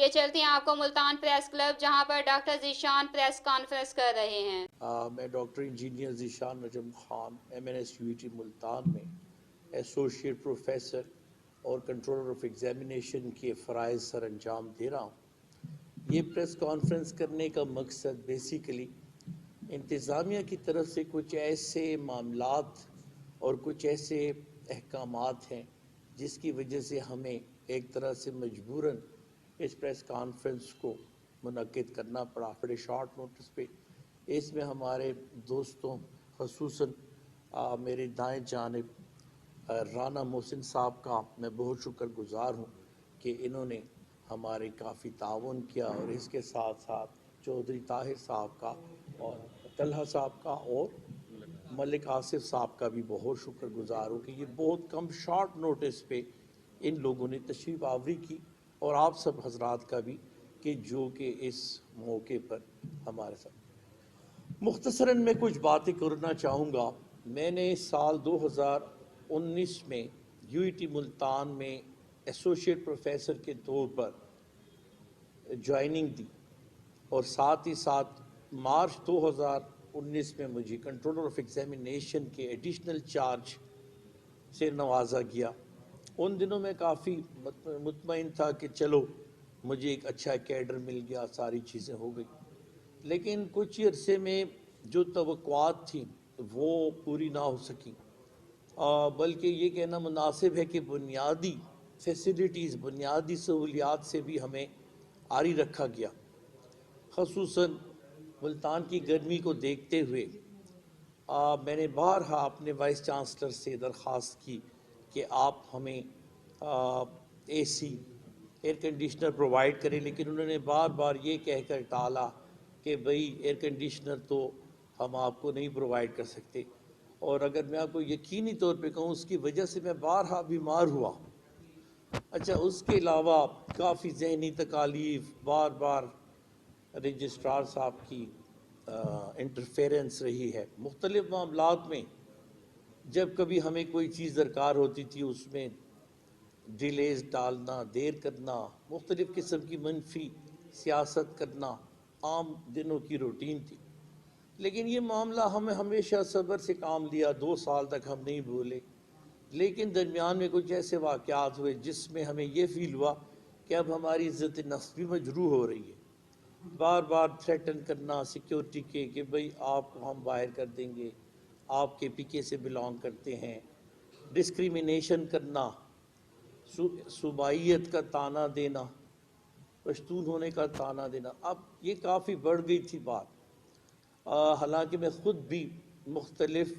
یہ چلتی ہیں آپ کو ملتان پریس کلب، جہاں پر ڈاکٹر ذیشان پریس کانفرنس کر رہے ہیں۔ میں ڈاکٹر انجینئر ذیشان نجم خان MNSUET ملتان میں ایسوسیٹ پروفیسر اور کنٹرولر آف ایگزامینیشن کے فرائض سر انجام دے رہا ہوں۔ یہ پریس کانفرنس کرنے کا مقصد بیسیکلی انتظامیہ کی طرف سے کچھ ایسے معاملات اور کچھ ایسے احکامات ہیں جس کی وجہ سے ہمیں ایک طرح سے مجبوراً اس پریس کانفرنس کو منعقد کرنا پڑا بڑے شارٹ نوٹس پہ۔ اس میں ہمارے دوستوں خصوصاً میرے دائیں جانب رانا محسن صاحب کا میں بہت شکر گزار ہوں کہ انہوں نے ہمارے کافی تعاون کیا، اور اس کے ساتھ ساتھ چودھری طاہر صاحب کا اور طلحہ صاحب کا اور ملک آصف صاحب کا بھی بہت شکر گزار ہوں کہ یہ بہت کم شارٹ نوٹس پہ ان لوگوں نے تشریف آوری کی، اور آپ سب حضرات کا بھی کہ جو کہ اس موقع پر ہمارے ساتھ۔ مختصراً میں کچھ باتیں کرنا چاہوں گا۔ میں نے سال 2019 میں UET ملتان میں ایسوسیٹ پروفیسر کے طور پر جوائننگ دی، اور ساتھ ہی ساتھ مارچ 2019 میں مجھے کنٹرولر آف ایگزامینیشن کے ایڈیشنل چارج سے نوازا گیا۔ ان دنوں میں کافی مطمئن تھا کہ چلو مجھے ایک اچھا کیڈر مل گیا، ساری چیزیں ہو گئی، لیکن کچھ عرصے میں جو توقعات تھیں وہ پوری نہ ہو سکیں، بلکہ یہ کہنا مناسب ہے کہ بنیادی فیسلٹیز، بنیادی سہولیات سے بھی ہمیں عاری رکھا گیا۔ خصوصاً ملتان کی گرمی کو دیکھتے ہوئے میں نے بارہا اپنے وائس چانسلر سے درخواست کی کہ آپ ہمیں AC ایئر کنڈیشنر پرووائڈ کریں، لیکن انہوں نے بار بار یہ کہہ کر ٹالا کہ بھئی ایئر کنڈیشنر تو ہم آپ کو نہیں پرووائڈ کر سکتے، اور اگر میں آپ کو یقینی طور پہ کہوں اس کی وجہ سے میں بارہا بیمار ہوا۔ اچھا، اس کے علاوہ کافی ذہنی تکالیف، بار بار رجسٹرار صاحب کی انٹرفیرنس رہی ہے مختلف معاملات میں۔ جب کبھی ہمیں کوئی چیز درکار ہوتی تھی اس میں ڈیلیز ڈالنا، دیر کرنا، مختلف قسم کی منفی سیاست کرنا عام دنوں کی روٹین تھی، لیکن یہ معاملہ ہمیں ہمیشہ صبر سے کام لیا۔ 2 سال تک ہم نہیں بولے، لیکن درمیان میں کچھ ایسے واقعات ہوئے جس میں ہمیں یہ فیل ہوا کہ اب ہماری عزت نفس بھی مجروح ہو رہی ہے۔ بار بار تھریٹن کرنا سیکیورٹی کے کہ بھئی آپ کو ہم باہر کر دیں گے، آپ کے PK سے بلانگ کرتے ہیں، ڈسکریمنیشن کرنا، صوبائیت کا تانا دینا، پشتون ہونے کا تانا دینا۔ اب یہ کافی بڑھ گئی تھی بات۔ حالانکہ میں خود بھی مختلف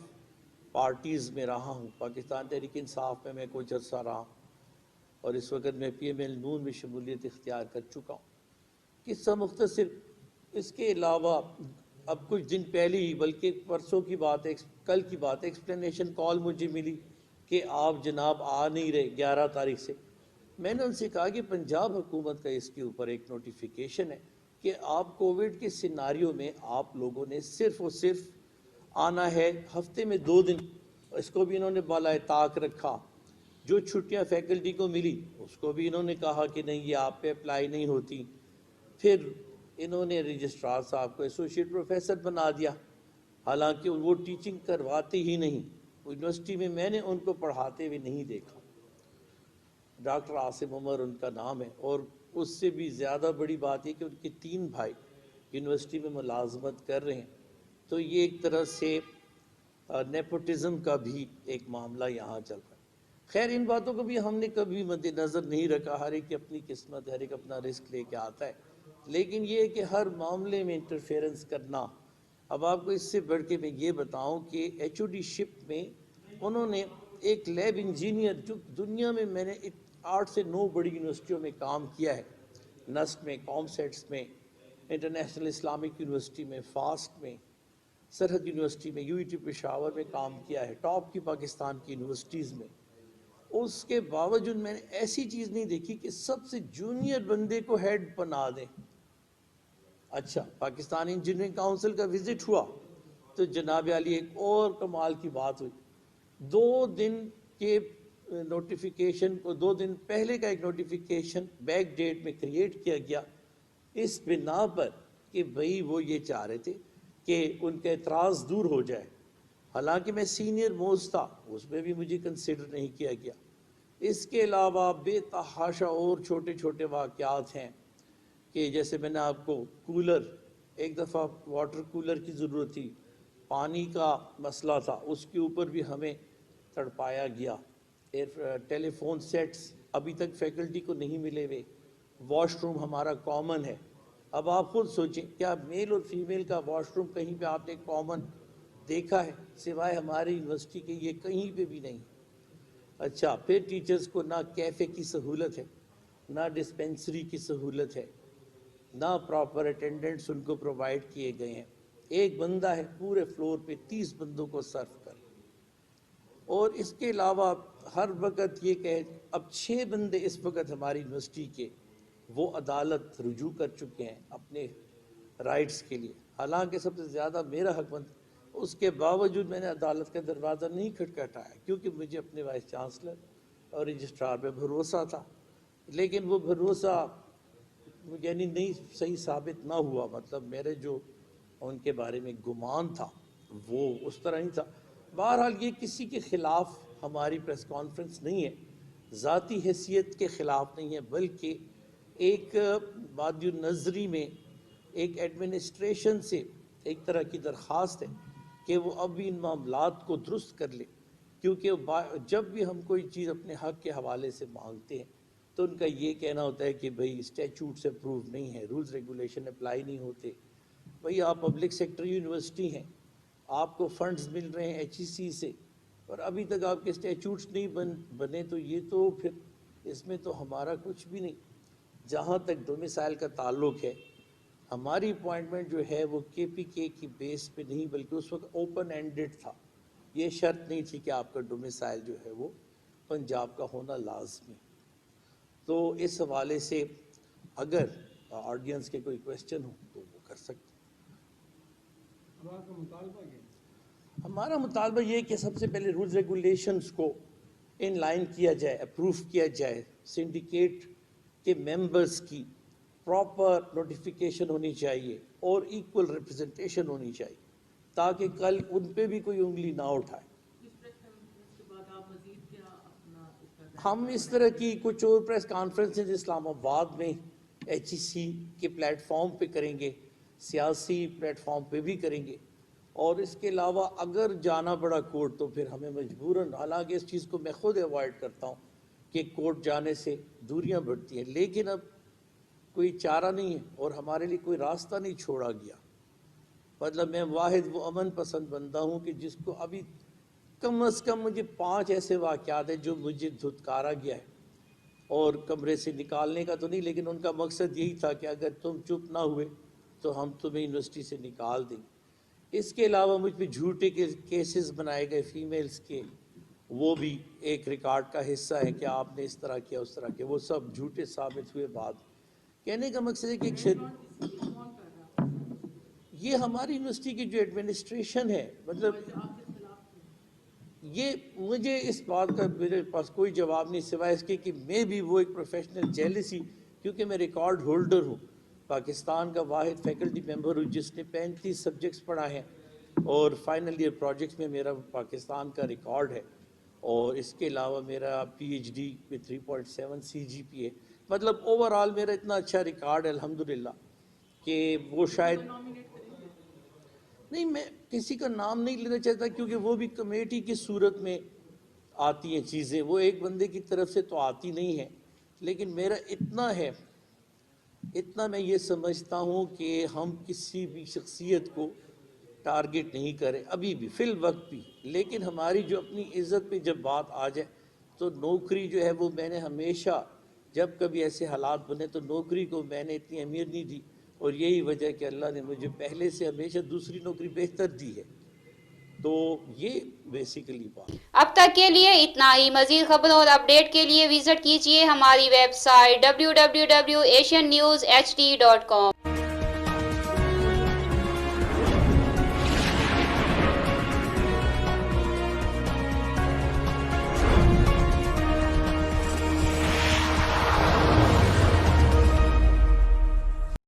پارٹیز میں رہا ہوں، پاکستان تحریک انصاف میں کچھ عرصہ رہا، اور اس وقت میں PML نون میں شمولیت اختیار کر چکا ہوں۔ قصہ مختصر، اس کے علاوہ اب کچھ دن پہلے ہی، بلکہ پرسوں کی بات ہے، کل کی بات ہے، ایکسپلینیشن کال مجھے ملی کہ آپ جناب آ نہیں رہے 11 تاریخ سے۔ میں نے ان سے کہا کہ پنجاب حکومت کا اس کے اوپر ایک نوٹیفیکیشن ہے کہ آپ کووڈ کے سیناریو میں آپ لوگوں نے صرف اور صرف آنا ہے ہفتے میں 2 دن، اس کو بھی انہوں نے بالائے طاق رکھا۔ جو چھٹیاں فیکلٹی کو ملی اس کو بھی انہوں نے کہا کہ نہیں، یہ آپ پہ اپلائی نہیں ہوتی۔ پھر انہوں نے رجسٹرار صاحب کو ایسوسیٹ پروفیسر بنا دیا، حالانکہ وہ ٹیچنگ کرواتے ہی نہیں۔ یونیورسٹی میں میں نے ان کو پڑھاتے ہوئے نہیں دیکھا۔ ڈاکٹر عاصم عمر ان کا نام ہے، اور اس سے بھی زیادہ بڑی بات یہ کہ ان کے 3 بھائی یونیورسٹی میں ملازمت کر رہے ہیں۔ تو یہ ایک طرح سے نیپوٹزم کا بھی ایک معاملہ یہاں چل رہا ہے۔ خیر، ان باتوں کو بھی ہم نے کبھی مد نظر نہیں رکھا، ہر ایک کی اپنی قسمت، ہر ایک اپنا رزق لے کے آتا ہے، لیکن یہ ہے کہ ہر معاملے میں انٹرفیرنس کرنا۔ اب آپ کو اس سے بڑھ کے میں یہ بتاؤں کہ HOD شپ میں انہوں نے ایک لیب انجینئر، جو دنیا میں نے 8 سے 9 بڑی یونیورسٹیوں میں کام کیا ہے، نسٹ میں، کامسیٹس میں، انٹرنیشنل اسلامک یونیورسٹی میں، فاسٹ میں، سرحد یونیورسٹی میں، UET پشاور میں کام کیا ہے، ٹاپ کی پاکستان کی یونیورسٹیز میں۔ اس کے باوجود میں نے ایسی چیز نہیں دیکھی کہ سب سے جونیئر بندے کو ہیڈ بنا دیں۔ اچھا، پاکستان انجینئرنگ کاؤنسل کا وزٹ ہوا تو جناب علی ایک اور کمال کی بات ہوئی۔ 2 دن کے نوٹیفیکیشن کو 2 دن پہلے کا ایک نوٹیفیکیشن بیک ڈیٹ میں کریٹ کیا گیا اس بنا پر کہ بھئی وہ یہ چاہ رہے تھے کہ ان کا اعتراض دور ہو جائے. حالانکہ میں سینئر موسٹ تھا, اس میں بھی مجھے کنسیڈر نہیں کیا گیا. اس کے علاوہ بے تحاشا اور چھوٹے چھوٹے واقعات ہیں کہ جیسے میں نے آپ کو کولر, ایک دفعہ واٹر کولر کی ضرورت تھی, پانی کا مسئلہ تھا, اس کے اوپر بھی ہمیں تڑپایا گیا. ٹیلی فون سیٹس ابھی تک فیکلٹی کو نہیں ملے ہوئے. واش روم ہمارا کامن ہے. اب آپ خود سوچیں, کیا میل اور فیمیل کا واش روم کہیں پہ آپ نے کامن دیکھا ہے؟ سوائے ہماری یونیورسٹی کے یہ کہیں پہ بھی نہیں. اچھا, پھر ٹیچرز کو نہ کیفے کی سہولت ہے, نہ ڈسپینسری کی سہولت ہے, نہ پراپر اٹینڈنٹس ان کو پرووائڈ کیے گئے ہیں. ایک بندہ ہے پورے فلور پہ 30 بندوں کو سرو کر. اور اس کے علاوہ ہر وقت یہ کہ اب 6 بندے اس وقت ہماری یونیورسٹی کے وہ عدالت رجوع کر چکے ہیں اپنے رائٹس کے لیے. حالانکہ سب سے زیادہ میرا حق بند, اس کے باوجود میں نے عدالت کا دروازہ نہیں کھٹکھٹایا کیونکہ مجھے اپنے وائس چانسلر اور رجسٹرار پہ بھروسہ تھا. لیکن وہ بھروسہ یعنی نہیں صحیح ثابت نہ ہوا. مطلب میرے جو ان کے بارے میں گمان تھا وہ اس طرح نہیں تھا. بہرحال یہ کسی کے خلاف ہماری پریس کانفرنس نہیں ہے, ذاتی حیثیت کے خلاف نہیں ہے, بلکہ ایک بادی نظری میں ایک ایڈمنسٹریشن سے ایک طرح کی درخواست ہے کہ وہ اب بھی ان معاملات کو درست کر لے. کیونکہ جب بھی ہم کوئی چیز اپنے حق کے حوالے سے مانگتے ہیں تو ان کا یہ کہنا ہوتا ہے کہ بھئی اسٹیچوٹ سے اپروو نہیں ہے, رولز ریگولیشن اپلائی نہیں ہوتے. بھئی آپ پبلک سیکٹر یونیورسٹی ہیں, آپ کو فنڈز مل رہے ہیں HEC سے, اور ابھی تک آپ کے اسٹیچوٹس نہیں بنے, تو یہ تو پھر اس میں تو ہمارا کچھ بھی نہیں. جہاں تک ڈومیسائل کا تعلق ہے, ہماری اپوائنٹمنٹ جو ہے وہ KPK کی بیس پہ نہیں بلکہ اس وقت اوپن اینڈڈ تھا. یہ شرط نہیں تھی کہ آپ کا ڈومیسائل جو ہے وہ پنجاب کا ہونا لازمی. تو اس حوالے سے اگر آڈینس کے کوئی کویسچن ہو تو وہ کر سکتے. ہمارا مطالبہ یہ کہ سب سے پہلے رولز ریگولیشنز کو ان لائن کیا جائے, اپروو کیا جائے. سنڈیکیٹ کے ممبرز کی پراپر نوٹیفیکیشن ہونی چاہیے اور ایکول ریپرزنٹیشن ہونی چاہیے تاکہ کل ان پہ بھی کوئی انگلی نہ اٹھائے. ہم اس طرح کی کچھ اور پریس کانفرنسز اسلام آباد میں HEC کے پلیٹ فارم پہ کریں گے, سیاسی پلیٹ فارم پہ بھی کریں گے, اور اس کے علاوہ اگر جانا پڑا کورٹ تو پھر ہمیں مجبوراً, حالانکہ اس چیز کو میں خود اوائڈ کرتا ہوں کہ کورٹ جانے سے دوریاں بڑھتی ہیں, لیکن اب کوئی چارہ نہیں ہے اور ہمارے لیے کوئی راستہ نہیں چھوڑا گیا. مطلب میں واحد وہ امن پسند بندہ ہوں کہ جس کو ابھی کم از کم مجھے 5 ایسے واقعات ہیں جو مجھے دھتکارا گیا ہے, اور کمرے سے نکالنے کا تو نہیں, لیکن ان کا مقصد یہی تھا کہ اگر تم چپ نہ ہوئے تو ہم تمہیں یونیورسٹی سے نکال دیں. اس کے علاوہ مجھ پہ جھوٹے کیسز بنائے گئے فیمیلز کے, وہ بھی ایک ریکارڈ کا حصہ ہے کہ آپ نے اس طرح کیا اس طرح کیا, وہ سب جھوٹے ثابت ہوئے. بعد کہنے کا مقصد ہے کہ یہ ہماری یونیورسٹی کی جو ایڈمنسٹریشن ہے, مطلب یہ مجھے اس بات کا میرے پاس کوئی جواب نہیں سوائے اس کے کہ میں بھی وہ ایک پروفیشنل جیلسی, کیونکہ میں ریکارڈ ہولڈر ہوں, پاکستان کا واحد فیکلٹی ممبر ہوں جس نے 35 سبجیکٹس پڑھا ہیں, اور فائنل ایئر پروجیکٹس میں میرا پاکستان کا ریکارڈ ہے, اور اس کے علاوہ میرا PhD میں 3.7 CGPA. مطلب اوور آل میرا اتنا اچھا ریکارڈ ہے الحمدللہ کہ وہ شاید نہیں, میں کسی کا نام نہیں لینا چاہتا کیونکہ وہ بھی کمیٹی کی صورت میں آتی ہیں چیزیں, وہ ایک بندے کی طرف سے تو آتی نہیں ہے. لیکن میرا اتنا ہے, اتنا میں یہ سمجھتا ہوں کہ ہم کسی بھی شخصیت کو ٹارگٹ نہیں کریں ابھی بھی فی الوقت بھی, لیکن ہماری جو اپنی عزت پہ جب بات آ جائے تو نوکری جو ہے وہ میں نے ہمیشہ جب کبھی ایسے حالات بنے تو نوکری کو میں نے اتنی اہمیت نہیں دی, اور یہی وجہ کہ اللہ نے مجھے پہلے سے ہمیشہ دوسری نوکری بہتر دی ہے. تو یہ بیسیکلی بات. اب تک کے لیے اتنا ہی. مزید خبروں اور اپڈیٹ کے لیے وزٹ کیجیے ہماری ویب سائٹ www.asiannewshd.com.